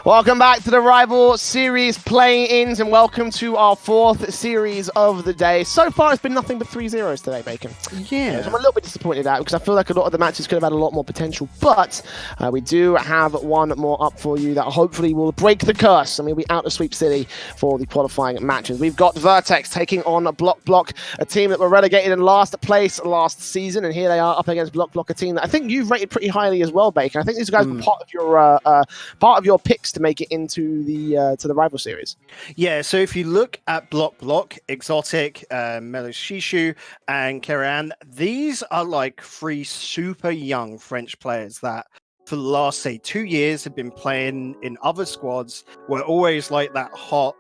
Welcome back to the Rival Series play-ins and welcome to our fourth series of the day. So far, it's been nothing but 3-0s today, Bacon. Yeah. I'm a little bit disappointed at because I feel like a lot of the matches could have had a lot more potential, but we do have one more up for you that hopefully will break the curse and we'll be out of Sweep City for the qualifying matches. We've got Vertex taking on Block, a team that were relegated in last place last season, and here they are up against Block, a team that I think you've rated pretty highly as well, Bacon. I think these guys were part of your picks to make it into the Rival Series. Yeah, so if you look at Block, Exotic, Meloshishu, and Keran, these are like three super young French players that for the last, say, 2 years have been playing in other squads. Were always like that hot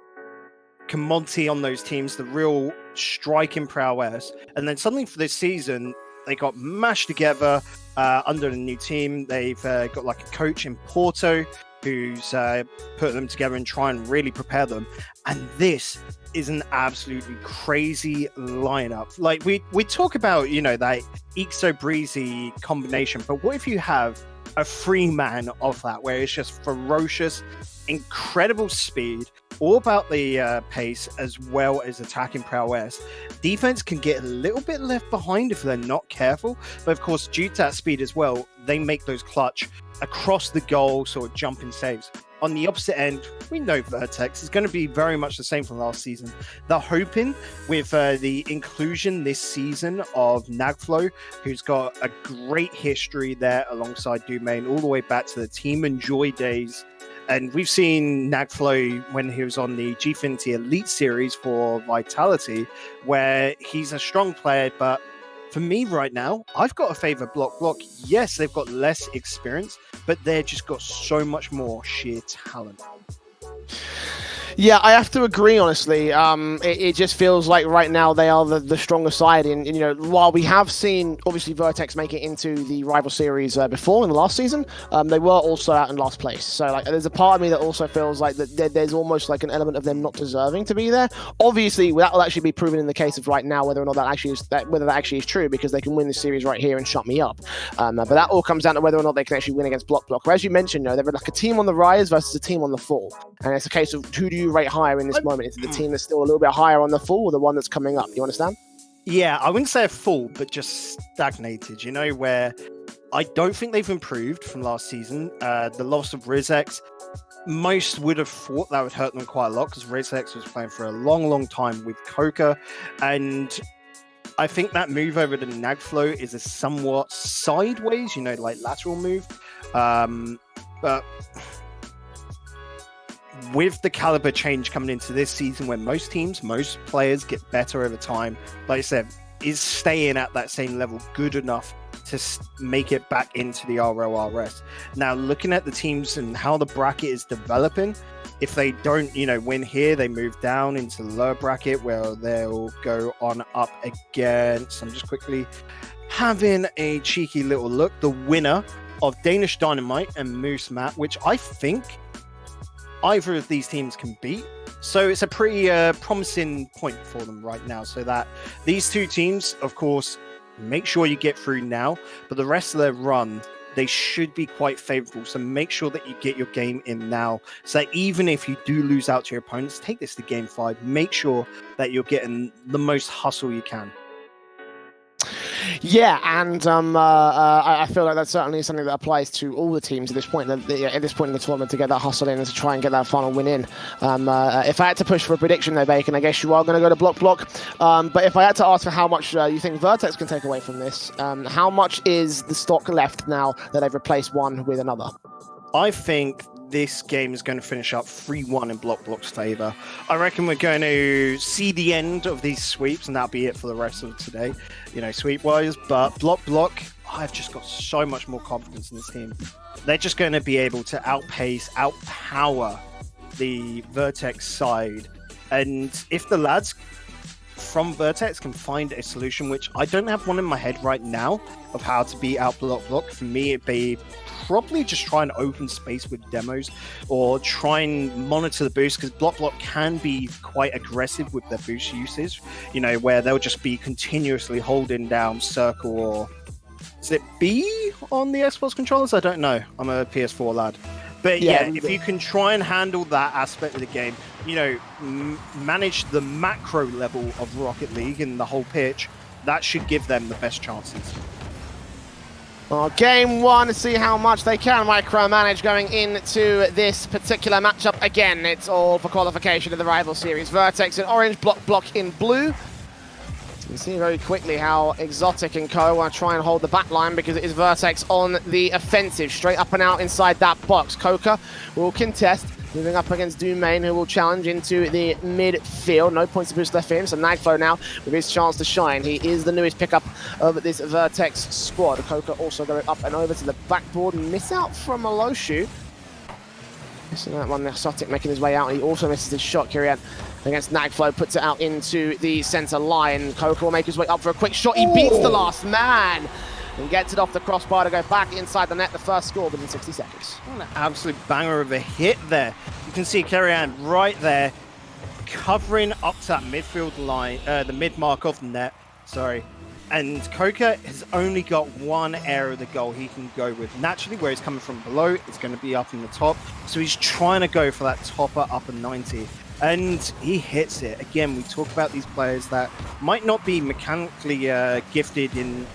commodity on those teams, the real striking prowess. And then suddenly for this season, they got mashed together under the new team. They've got like a coach in Porto who's put them together and try and really prepare them. And this is an absolutely crazy lineup. Like we talk about, that Ixo Breezy combination, but what if you have a free man of that where it's just ferocious, incredible speed, all about the pace as well as attacking prowess. Defense can get a little bit left behind if they're not careful, but of course due to that speed as well, they make those clutch across the goal sort of jumping saves. On the opposite end, we know Vertex is going to be very much the same from last season. They're hoping with the inclusion this season of Nagflo, who's got a great history there alongside Dumain, all the way back to the Team Enjoy days. And we've seen Nagflo when he was on the Gfinity Elite Series for Vitality, where he's a strong player, but for me right now, I've got to favor Block. Yes, they've got less experience, but they've just got so much more sheer talent. Yeah, I have to agree, honestly. It just feels like right now they are the stronger side. And, while we have seen, obviously, Vertex make it into the Rival Series before in the last season, they were also out in last place. So, there's a part of me that also feels like that there's almost like an element of them not deserving to be there. Obviously, that will actually be proven in the case of right now, whether or not that actually is true, because they can win the series right here and shut me up. But that all comes down to whether or not they can actually win against Block. Where, as you mentioned, they're like a team on the rise versus a team on the fall. And it's a case of who do you rate higher in this moment? Is it the team that's still a little bit higher on the fall or the one that's coming up? You understand? Yeah, I wouldn't say a fall, but just stagnated, where I don't think they've improved from last season. The loss of Vertex, most would have thought that would hurt them quite a lot because Vertex was playing for a long time with Coca. And I think that move over to Nagflo is a somewhat sideways, like lateral move. But with the caliber change coming into this season, where most players get better over time, like I said, is staying at that same level good enough to make it back into the RORS? Now, looking at the teams and how the bracket is developing, if they don't, win here, they move down into the lower bracket where they'll go on up against. I'm just quickly having a cheeky little look. The winner of Danish Dynamite and Moose Map, which I think either of these teams can beat. So it's a pretty promising point for them right now. So that these two teams, of course, make sure you get through now, but the rest of their run, they should be quite favorable. So make sure that you get your game in now. So that even if you do lose out to your opponents, take this to game 5. Make sure that you're getting the most hustle you can. Yeah, and I feel like that's certainly something that applies to all the teams at this point. At this point in the tournament, to get that hustle in and to try and get that final win in. If I had to push for a prediction, though, Bacon, I guess you are going to go to Block. But if I had to ask for how much you think Vertex can take away from this, how much is the stock left now that they've replaced one with another? I think this game is going to finish up 3-1 in Block's favor. I reckon we're going to see the end of these sweeps, and that'll be it for the rest of today, sweep-wise. But Block, I've just got so much more confidence in this team. They're just going to be able to outpower the Vertex side. And if the lads from Vertex can find a solution, which I don't have one in my head right now, of how to beat out Block, for me it'd be probably just try and open space with demos or try and monitor the boost, because Block can be quite aggressive with their boost usage, where they'll just be continuously holding down circle, or is it B on the Xbox controllers? I don't know. I'm a PS4 lad. But yeah, if you can try and handle that aspect of the game, you know, manage the macro level of Rocket League and the whole pitch, that should give them the best chances. Well, game one, to see how much they can micromanage going into this particular matchup. Again, it's all for qualification of the rival series. Vertex in orange, Block in blue. You can see very quickly how Exotic and co want to try and hold the back line because it is Vertex on the offensive, straight up and out inside that box. Coca will contest, moving up against Domain, who will challenge into the midfield. No points to boost left for him, so Nagflo now with his chance to shine. He is the newest pickup of this Vertex squad. Coca also going up and over to the backboard. Miss out from a low shoot. Missing that one, Exotic making his way out. He also misses his shot, Kyrian. Against Nagflo, puts it out into the center line. Coca will make his way up for a quick shot. He beats the last man and gets it off the crossbar to go back inside the net. The first score within 60 seconds. What an absolute banger of a hit there. You can see Kerrian right there, covering up to that midfield line, the mid mark of the net. Sorry. And Coca has only got one area of the goal he can go with. Naturally, where he's coming from below, it's going to be up in the top. So he's trying to go for that topper upper 90. And he hits it. Again, we talk about these players that might not be mechanically gifted in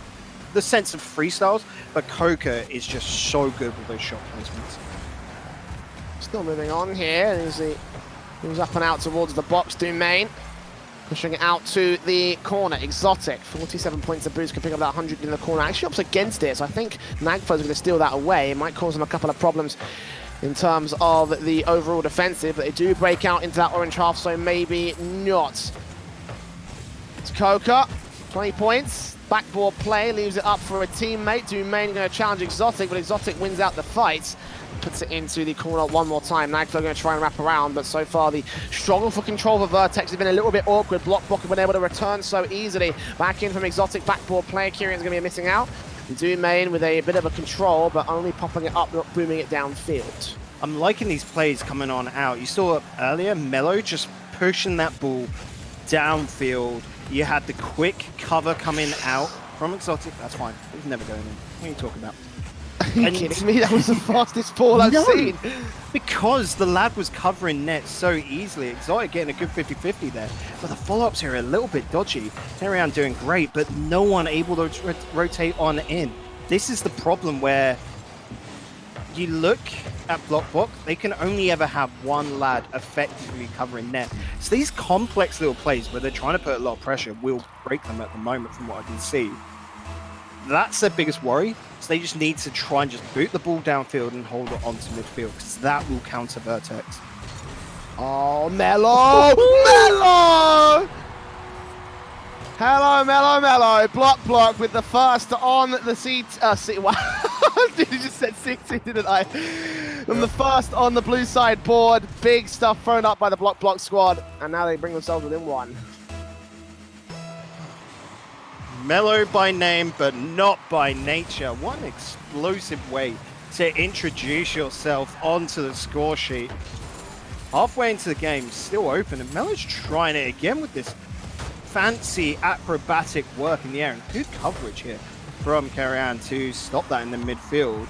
the sense of freestyles, but Coca is just so good with those shot placements. Still moving on here. He moves up and out towards the box. Domain pushing it out to the corner. Exotic, 47 points of boost, can pick up that 100 in the corner. Actually ups against it, so I think Nagflo's going to steal that away. It might cause him a couple of problems in terms of the overall defensive, but they do break out into that orange half, so maybe not. It's Coca, 20 points. Backboard play, leaves it up for a teammate. Domain going to challenge Exotic, but Exotic wins out the fight. Puts it into the corner one more time. Nagflo going to try and wrap around, but so far the struggle for control for Vertex has been a little bit awkward. Block has been able to return so easily. Back in from Exotic, backboard play. Kyrian's going to be missing out. Domain with a bit of a control, but only popping it up, not booming it downfield. I'm liking these plays coming on out. You saw earlier, Mello just pushing that ball downfield. You had the quick cover coming out from Exotic. That's fine. He's never going in. What are you talking about? Are you kidding me? That was the fastest ball I've seen. Because the lad was covering net so easily. Exotic getting a good 50-50 there. But the follow-ups here are a little bit dodgy. Terran doing great, but no one able to rotate on in. This is the problem where you look at Block, they can only ever have one lad effectively covering net. So these complex little plays where they're trying to put a lot of pressure will break them at the moment from what I can see. That's their biggest worry. So they just need to try and just boot the ball downfield and hold it onto midfield, because that will counter Vertex. Oh, Mello! Mello! Hello, Mello. Block with the first on the seat. Wow. You just said 60, didn't I? And the first on the blue side board. Big stuff thrown up by the Block squad. And now they bring themselves within one. Mellow by name, but not by nature. What an explosive way to introduce yourself onto the score sheet. Halfway into the game, still open, and Mellow's trying it again with this fancy acrobatic work in the air. And good coverage here from Kerrian to stop that in the midfield.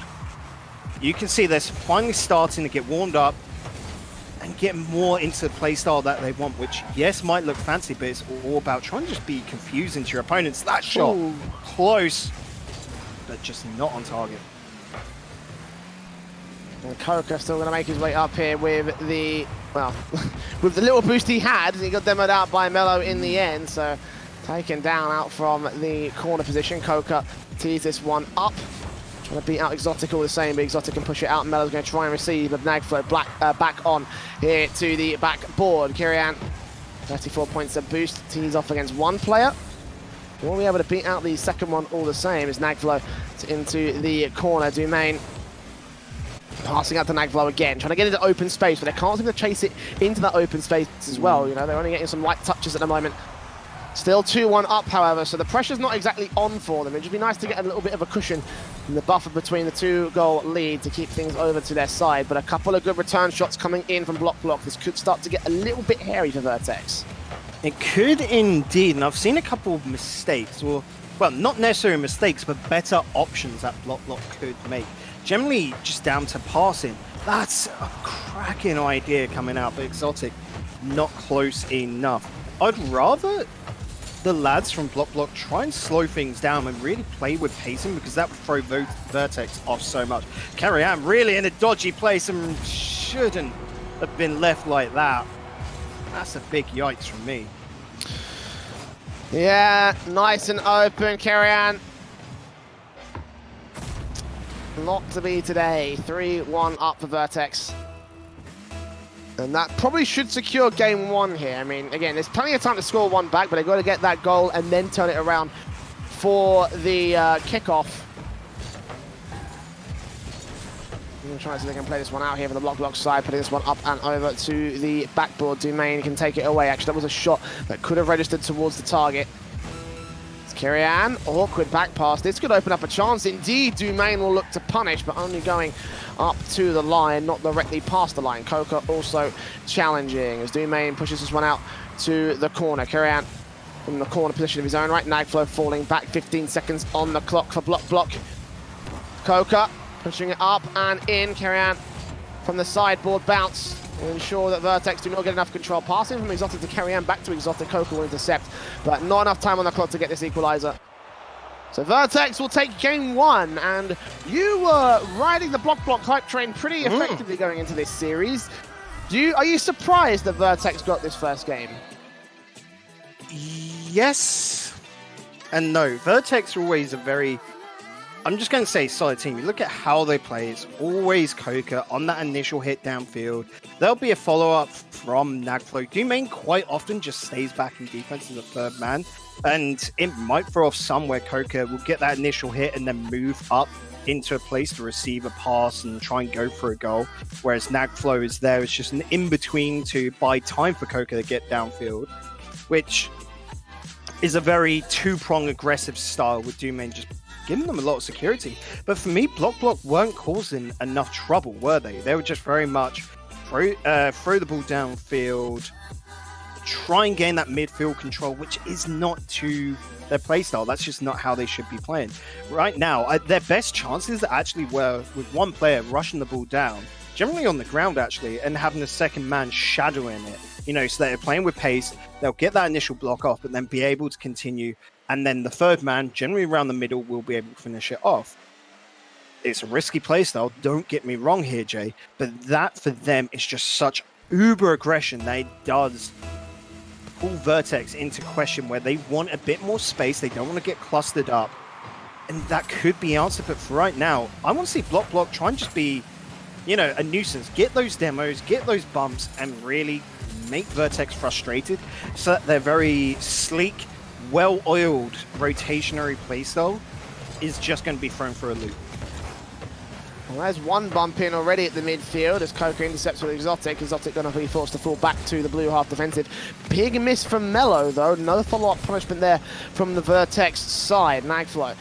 You can see they're finally starting to get warmed up and get more into the play style that they want, which, yes, might look fancy, but it's all about trying to just be confusing to your opponents. That shot, close, but just not on target. And Coca still going to make his way up here with the, well, with the little boost he had. He got demoed out by Mello in the end, so taken down out from the corner position. Coca tees this one up. Trying to beat out Exotic all the same, but Exotic can push it out. Mello's going to try and receive, but Nagflo back on here to the back board. Kyrian, 34 points of boost, tees off against one player. Will be able to beat out the second one all the same as Nagflo into the corner. Domain passing out to Nagflo again, trying to get into open space, but they can't seem to chase it into that open space as well. You know, they're only getting some light touches at the moment. Still 2-1 up, however, so the pressure's not exactly on for them. It'd just be nice to get a little bit of a cushion in the buffer between the 2-goal lead to keep things over to their side. But a couple of good return shots coming in from Block. This could start to get a little bit hairy for Vertex. It could indeed, and I've seen a couple of mistakes, or, well, not necessarily mistakes, but better options that Block could make. Generally just down to passing. That's a cracking idea coming out, but Exotic not close enough. I'd rather the lads from Block try and slow things down and really play with pacing, because that would throw Vertex off so much. Carriam really in a dodgy place and shouldn't have been left like that. That's a big yikes from me. Yeah, nice and open, Carriam. Not to be today. 3-1 up for Vertex. And that probably should secure game one here. I mean, again, there's plenty of time to score one back, but they've got to get that goal and then turn it around for the kickoff. I'm going to try to see if they can play this one out here from the block side, putting this one up and over to the backboard. Dumain can take it away. Actually, that was a shot that could have registered towards the target. Kirian, awkward back pass. This could open up a chance. Indeed, Dumain will look to punish, but only going up to the line, not directly past the line. Coca also challenging as Dumain pushes this one out to the corner. Kirian from the corner position of his own right. Nagflow falling back, 15 seconds on the clock for Block. Coca pushing it up and in. Kirian from the sideboard bounce. Ensure that Vertex do not get enough control. Passing from Exotic to Carriam back to Exotic. Coca will intercept, but not enough time on the clock to get this equalizer. So Vertex will take game one, and you were riding the Block hype train pretty effectively going into this series. Are you surprised that Vertex got this first game? Yes and no. Vertex are always a very, I'm just going to say, solid team. You look at how they play, it's always Coca on that initial hit downfield. There'll be a follow-up from Nagflow. Dumain quite often just stays back in defense as a third man, and it might throw off somewhere. Coca will get that initial hit and then move up into a place to receive a pass and try and go for a goal, whereas Nagflow is there. It's just an in-between to buy time for Coca to get downfield, which is a very two-prong aggressive style with Dumain just giving them a lot of security. But for me, Block weren't causing enough trouble, were they? They were just very much throw the ball downfield, try and gain that midfield control, which is not to their playstyle. That's just not how they should be playing. Right now, their best chances actually were with one player rushing the ball down, generally on the ground actually, and having a second man shadowing it. You know, so they're playing with pace, they'll get that initial block off, but then be able to continue. And then the third man, generally around the middle, will be able to finish it off. It's a risky playstyle, don't get me wrong here, Jay, but that for them is just such uber aggression that it does pull Vertex into question where they want a bit more space, they don't want to get clustered up, and that could be answered. But for right now, I want to see Block try and just be, you know, a nuisance. Get those demos, get those bumps, and really make Vertex frustrated so that their very sleek, well-oiled rotationary playstyle is just going to be thrown for a loop. Well, there's one bump in already at the midfield as Coca intercepts with Exotic. Exotic going to be forced to fall back to the blue half defensive. Big miss from Mello, though. No follow-up punishment there from the Vertex side. Nagflow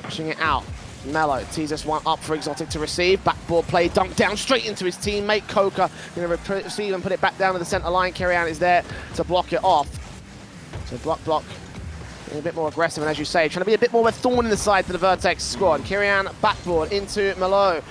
pushing it out. Mello tees this one up for Exotic to receive. Backboard play, dunked down straight into his teammate. Coca going to receive and put it back down to the center line. Carrian is there to block it off. So Block a bit more aggressive, and as you say, trying to be a bit more of a thorn in the side to the Vertex squad. Kirian backboard into Malo.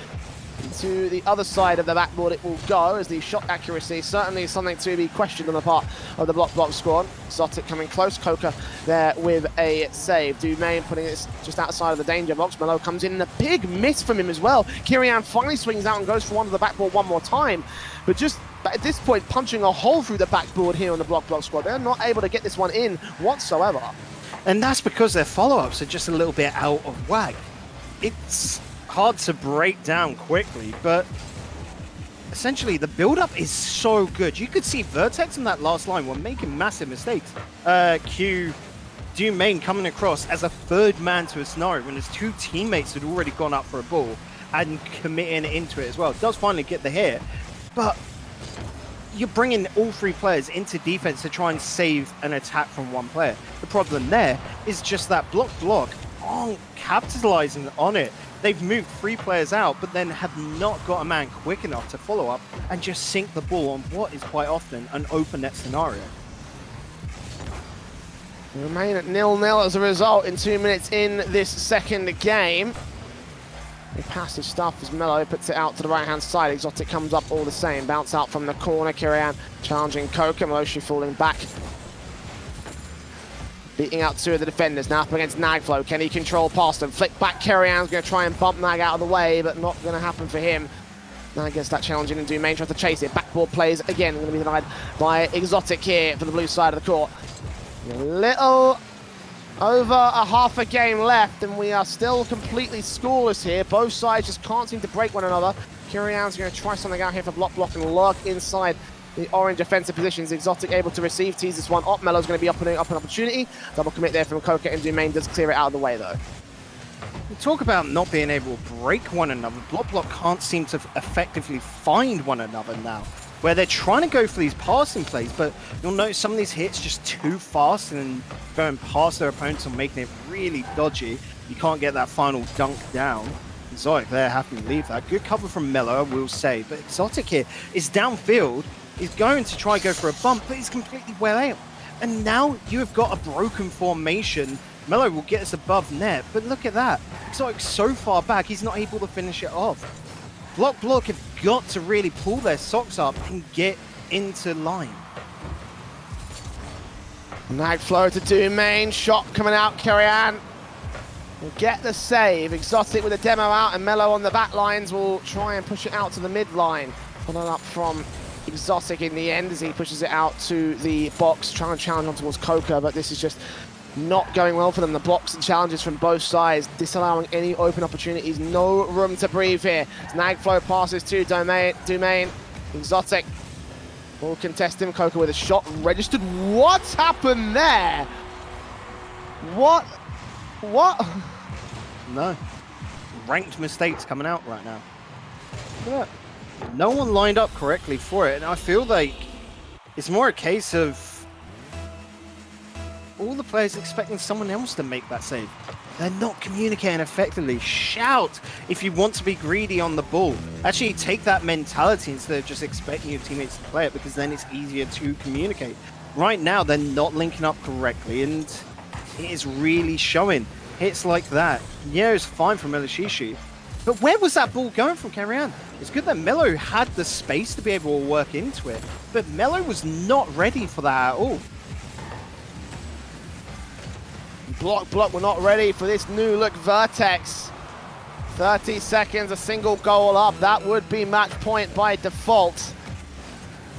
To the other side of the backboard it will go, as the shot accuracy certainly is something to be questioned on the part of the Block squad. Exotic coming close, Coca there with a save. Dumain putting it just outside of the danger box. Malo comes in and a big miss from him as well. Kirian finally swings out and goes for one of the backboard one more time, but just at this point punching a hole through the backboard here on the Block squad. They're not able to get this one in whatsoever. And that's because their follow-ups are just a little bit out of whack. It's hard to break down quickly, but essentially the build-up is so good. You could see Vertex in that last line were making massive mistakes. Q, Dumain coming across as a third man to a scenario when his two teammates had already gone up for a ball and committing into it as well. Does finally get the hit, but you're bringing all three players into defense to try and save an attack from one player. The problem there is just that Block aren't capitalizing on it. They've moved three players out, but then have not got a man quick enough to follow up and just sink the ball on what is quite often an open net scenario. We remain at 0-0 as a result in 2 minutes in this second game. Passive stuff as Melo puts it out to the right-hand side. Exotic comes up all the same. Bounce out from the corner. Kirian challenging Coca. Meloshi falling back. Beating out two of the defenders. Now up against Nagflow. Can he control past them? Flick back. Kirian's going to try and bump Nag out of the way, but not going to happen for him. Nag gets that challenge in and Domain tries to chase it. Backboard plays again. Going to be denied by Exotic here for the blue side of the court. A little over a half a game left, and we are still completely scoreless here. Both sides just can't seem to break one another. Kirian's going to try something out here for block and lurk inside the orange defensive positions. Exotic able to receive, tease this one up. Melo's going to be up an opportunity. Double commit there from Coca, and Domain does clear it out of the way though. We talk about not being able to break one another. Block can't seem to effectively find one another now, where they're trying to go for these passing plays, but you'll notice some of these hits just too fast and going past their opponents and making it really dodgy. You can't get that final dunk down. Exotic there happy to leave that. Good cover from Melo, I will say, but Exotic here is downfield. He's going to try and go for a bump, but he's completely well out. And now you have got a broken formation. Melo will get us above net, but look at that. Exotic's so far back, he's not able to finish it off. Block have got to really pull their socks up and get into line. Nagflow to Domain, shot coming out, Kirian will get the save. Exotic with a demo out, and Melo on the back lines will try and push it out to the mid line. Following up from Exotic in the end as he pushes it out to the box, trying to challenge on towards Coca, but this is just not going well for them. The blocks and challenges from both sides, disallowing any open opportunities. No room to breathe here. Nagflow passes to Domain. Exotic will contest him. Coca with a shot registered. What's happened there? What? No. Ranked mistakes coming out right now. Yeah. No one lined up correctly for it, and I feel like it's more a case of all the players expecting someone else to make that save. They're not communicating effectively. Shout if you want to be greedy on the ball. Actually take that mentality instead of just expecting your teammates to play it, because then it's easier to communicate. Right now, they're not linking up correctly, and it is really showing. Hits like that. Yeah, it's fine from Melashishu. But where was that ball going from Kirian? It's good that Melo had the space to be able to work into it, but Melo was not ready for that at all. Block, we're not ready for this new look Vertex. 30 seconds, a single goal up. That would be match point by default.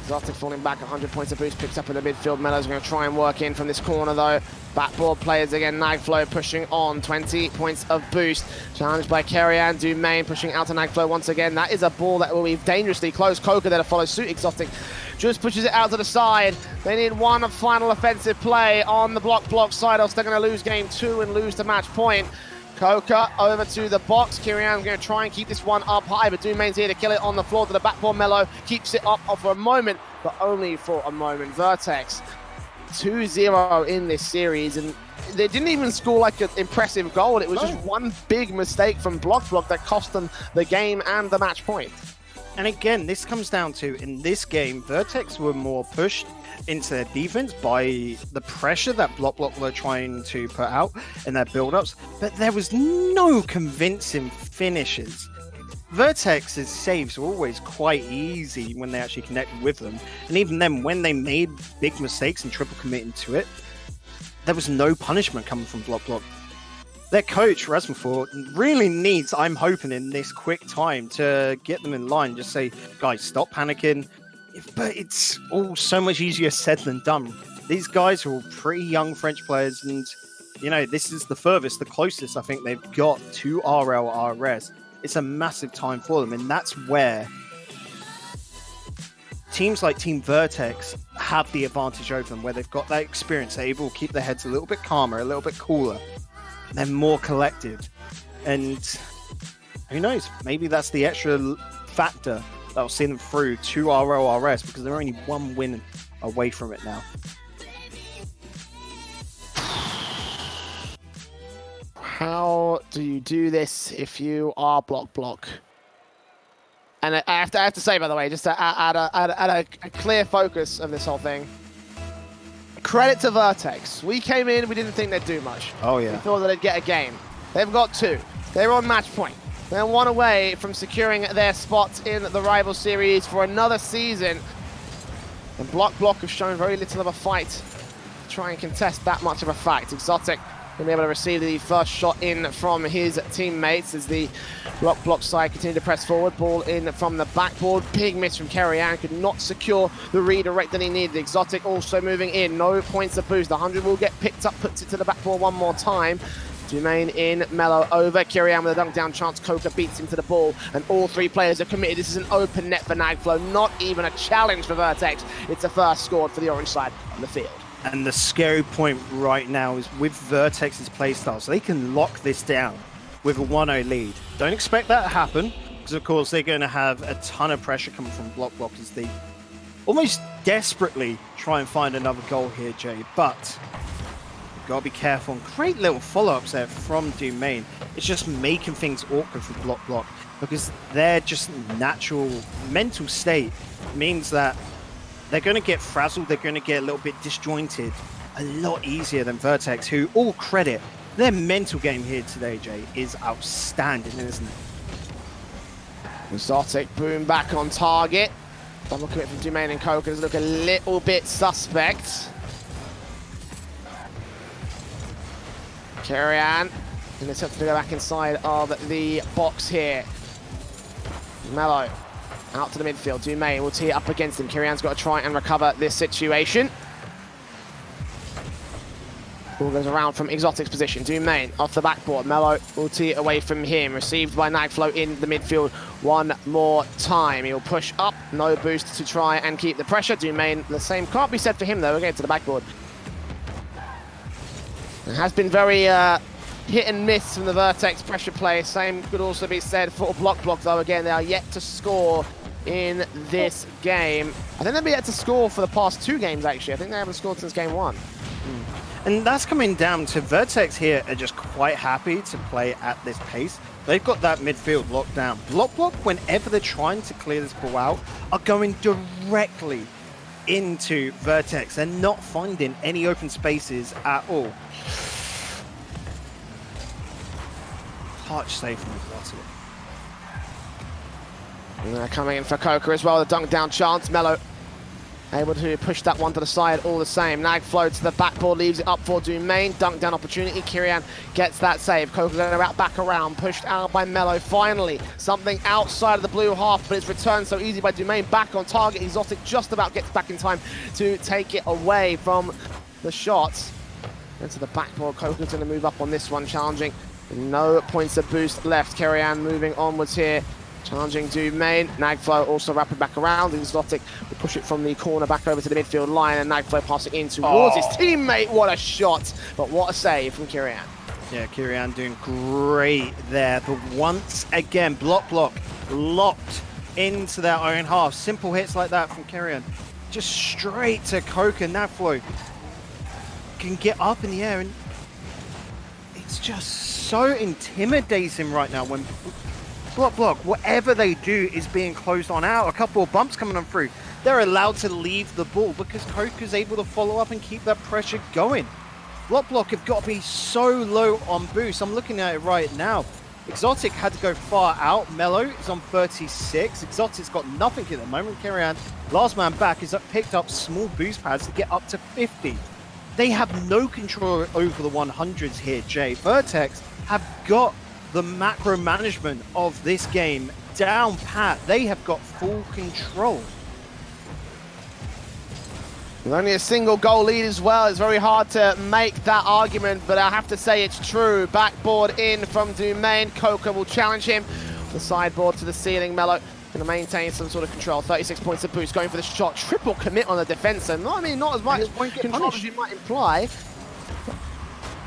Exotic falling back 100 points of boost, picks up in the midfield. Melo's going to try and work in from this corner though. Backboard players again, Nagflow pushing on, 20 points of boost. Challenged by Kirian, Domain pushing out to Nagflow once again. That is a ball that will be dangerously close. Coca there to follow suit. Exotic just pushes it out to the side. They need one final offensive play on the block side, else they're going to lose game 2 and lose the match point. Coca over to the box. Kirian's going to try and keep this one up high, but Domain's here to kill it on the floor to the backboard. Melo keeps it up for a moment, but only for a moment. Vertex 2-0 in this series, and they didn't even score like an impressive goal. It was just one big mistake from block that cost them the game and the match point. And again, this comes down to, in this game, Vertex were more pushed into their defense by the pressure that block were trying to put out in their build-ups, but there was no convincing finishes. Vertex's saves were always quite easy when they actually connected with them, and even then, when they made big mistakes and triple committing to it, there was no punishment coming from block. Their coach, Rasmussen, really needs, I'm hoping, in this quick time to get them in line. Just say, guys, stop panicking. But it's all so much easier said than done. These guys are all pretty young French players, and, you know, this is the furthest, the closest I think they've got to RLRS. It's a massive time for them, and that's where teams like Team Vertex have the advantage over them, where they've got that experience. They're able to keep their heads a little bit calmer, a little bit cooler. They're more collected, and who knows, maybe that's the extra factor that will see them through to RLRS, because they're only one win away from it now. How do you do this if you are block? And I have to say, by the way, just to add a clear focus of this whole thing, credit to Vertex. We came in, we didn't think they'd do much. Oh yeah. We thought that they'd get a game. They've got 2. They're on match point. They're one away from securing their spot in the rival series for another season. And Block have shown very little of a fight to try and contest that much of a fact. Exotic will be able to receive the first shot in from his teammates as the Block side continue to press forward. Ball in from the backboard. Big miss from Kerry-Ann. Could not secure the redirect that he needed. Exotic also moving in. No points of boost. The 100 will get picked up, puts it to the backboard one more time. Dumain in, Mello over, Kerry-Ann with a dunk down chance, Coca beats him to the ball, and all three players are committed. This is an open net for Nagflow, not even a challenge for Vertex. It's a first scored for the orange side on the field. And the scary point right now is with Vertex's playstyle, so they can lock this down with a 1-0 lead. Don't expect that to happen, because of course they're going to have a ton of pressure coming from Block as they almost desperately try and find another goal here, Jay, but gotta be careful. And great little follow-ups there from Dumain. It's just making things awkward for Block because their just natural mental state means that they're going to get frazzled, they're going to get a little bit disjointed a lot easier than Vertex, who, all credit, their mental game here today, Jay, is outstanding, isn't it? Exotic boom back on target. Double commit from Dumain and Coca look a little bit suspect. Kerry-Ann in the attempt to go back inside of the box here. Mello out to the midfield. Dumain will tee it up against him. Kerry-Ann's got to try and recover this situation. Ball goes around from Exotic's position. Dumain off the backboard. Mello will tee it away from him. Received by Nagflow in the midfield one more time. He'll push up. No boost to try and keep the pressure. Dumain, the same can't be said for him though. Again to the backboard. It has been very hit and miss from the Vertex pressure play. Same could also be said for Block though. Again, they are yet to score in this game. I think they've been yet to score for the past 2 games actually. I think they haven't scored since game 1. And that's coming down to Vertex here are just quite happy to play at this pace. They've got that midfield locked down. Block, whenever they're trying to clear this ball out, are going directly into Vertex and not finding any open spaces at all. Touch safe from Exotic. And they're coming in for Coca as well. The dunk down chance. Mello able to push that one to the side all the same. Nagflow to the backboard, leaves it up for Dumain. Dunk down opportunity. Kerry-Ann gets that save. Coca going to wrap back around. Pushed out by Mello. Finally, something outside of the blue half, but it's returned so easy by Dumain. Back on target. Exotic just about gets back in time to take it away from the shots. Into the backboard. Coca's going to move up on this one, challenging. No points of boost left. Kerry-Ann moving onwards here. Challenging Dumain. Nagflow also wrapping back around. Exotic will push it from the corner back over to the midfield line, and Nagflow passing in towards his teammate. What a shot, but what a save from Kerry-Ann. Yeah, Kerry-Ann doing great there. But once again, Block locked into their own half. Simple hits like that from Kerry-Ann. Just straight to Coca. Nagflow can get up in the air, and it's just so intimidating right now when Block, whatever they do is being closed on out. A couple of bumps coming on through. They're allowed to leave the ball because Coca's able to follow up and keep that pressure going. Block have got to be so low on boost. I'm looking at it right now. Exotic had to go far out. Mello is on 36. Exotic's got nothing at the moment. Kerry-Ann, last man back, is picked up small boost pads to get up to 50. They have no control over the 100s here, Jay. Vertex have got the macro management of this game down pat. They have got full control. With only a single goal lead as well, it's very hard to make that argument, but I have to say it's true. Backboard in from Dumain. Coca will challenge him. The sideboard to the ceiling. Mello going to maintain some sort of control. 36 points of boost, going for the shot. Triple commit on the defense, and not as much control as you might imply.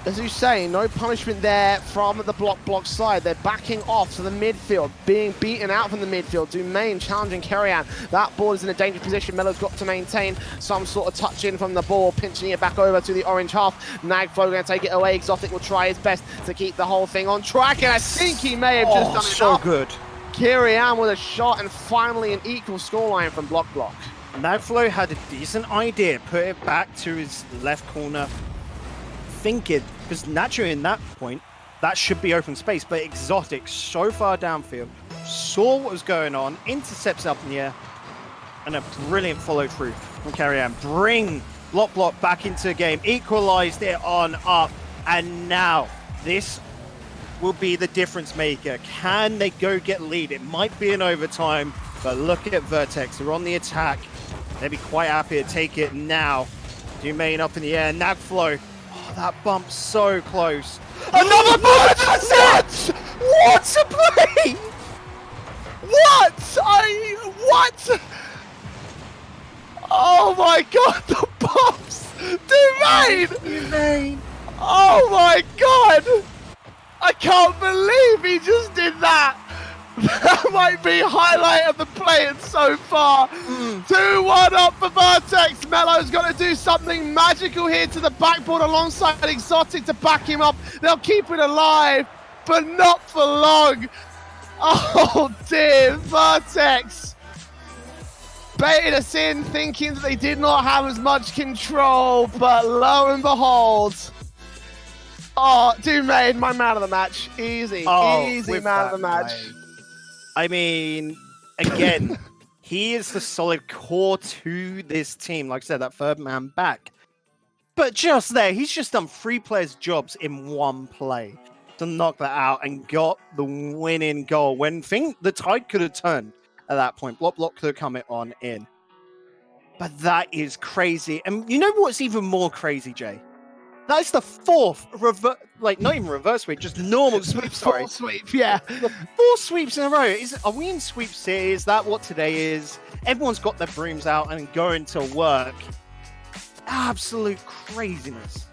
As you say, no punishment there from the block side. They're backing off to the midfield, being beaten out from the midfield. Dumain challenging Kerry-Ann. That ball is in a dangerous position. Mello's got to maintain some sort of touch in from the ball, pinching it back over to the orange half. Nagflow going to take it away. Exotic will try his best to keep the whole thing on track, and I think he may have just done it. So good. Kerry-Ann with a shot, and finally an equal scoreline from Block. Nagflow had a decent idea, put it back to his left corner, thinking, because naturally in that point, that should be open space. But Exotic, so far downfield, saw what was going on, intercepts up in the air, and a brilliant follow through from Carrion. Bring Block back into the game, equalized it on up, and now this will be the difference maker. Can they go get lead? It might be in overtime, but look at Vertex. They're on the attack. They'd be quite happy to take it now. Dumain up in the air, Nagflow. Oh, that bump's so close. Another bullet! That's it! What a play! What? Oh my god, the bumps! Dumain! Oh my god! I can't believe he just did that! That might be highlight of the play so far. 2-1 up for Vertex. Melo's got to do something magical here to the backboard alongside Exotic to back him up. They'll keep it alive, but not for long. Oh dear, Vertex baited us in thinking that they did not have as much control, but lo and behold, oh, Dumain, my man of the match. Easy man of the match. Play. I mean, again, he is the solid core to this team. Like I said, that third man back. But just there, he's just done 3 players' jobs in one play to knock that out and got the winning goal when the tide could have turned at that point. Block could have come it on in. But that is crazy. And you know what's even more crazy, Jay? That is the 4th not even reverse sweep, just normal sweep. Sorry, sweep. Yeah, the 4 sweeps in a row. Are we in sweep city? Is that what today is? Everyone's got their brooms out and going to work. Absolute craziness.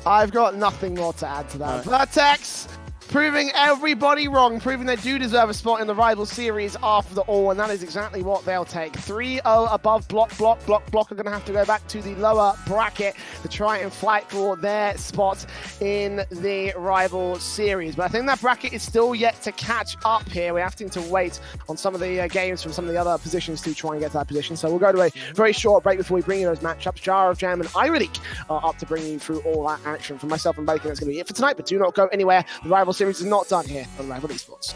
I've got nothing more to add to that. Vertex proving everybody wrong, proving they do deserve a spot in the rival series after all, and that is exactly what they'll take. 3-0 above Block are going to have to go back to the lower bracket to try and fight for their spot in the rival series. But I think that bracket is still yet to catch up here. We're having to wait on some of the games from some of the other positions to try and get to that position. So we'll go to a very short break before we bring you those matchups. Jar of Jam and Ironic are up to bring you through all that action. For myself and Bacon, that's going to be it for tonight, but do not go anywhere. The rival series is not done here on Rival Esports.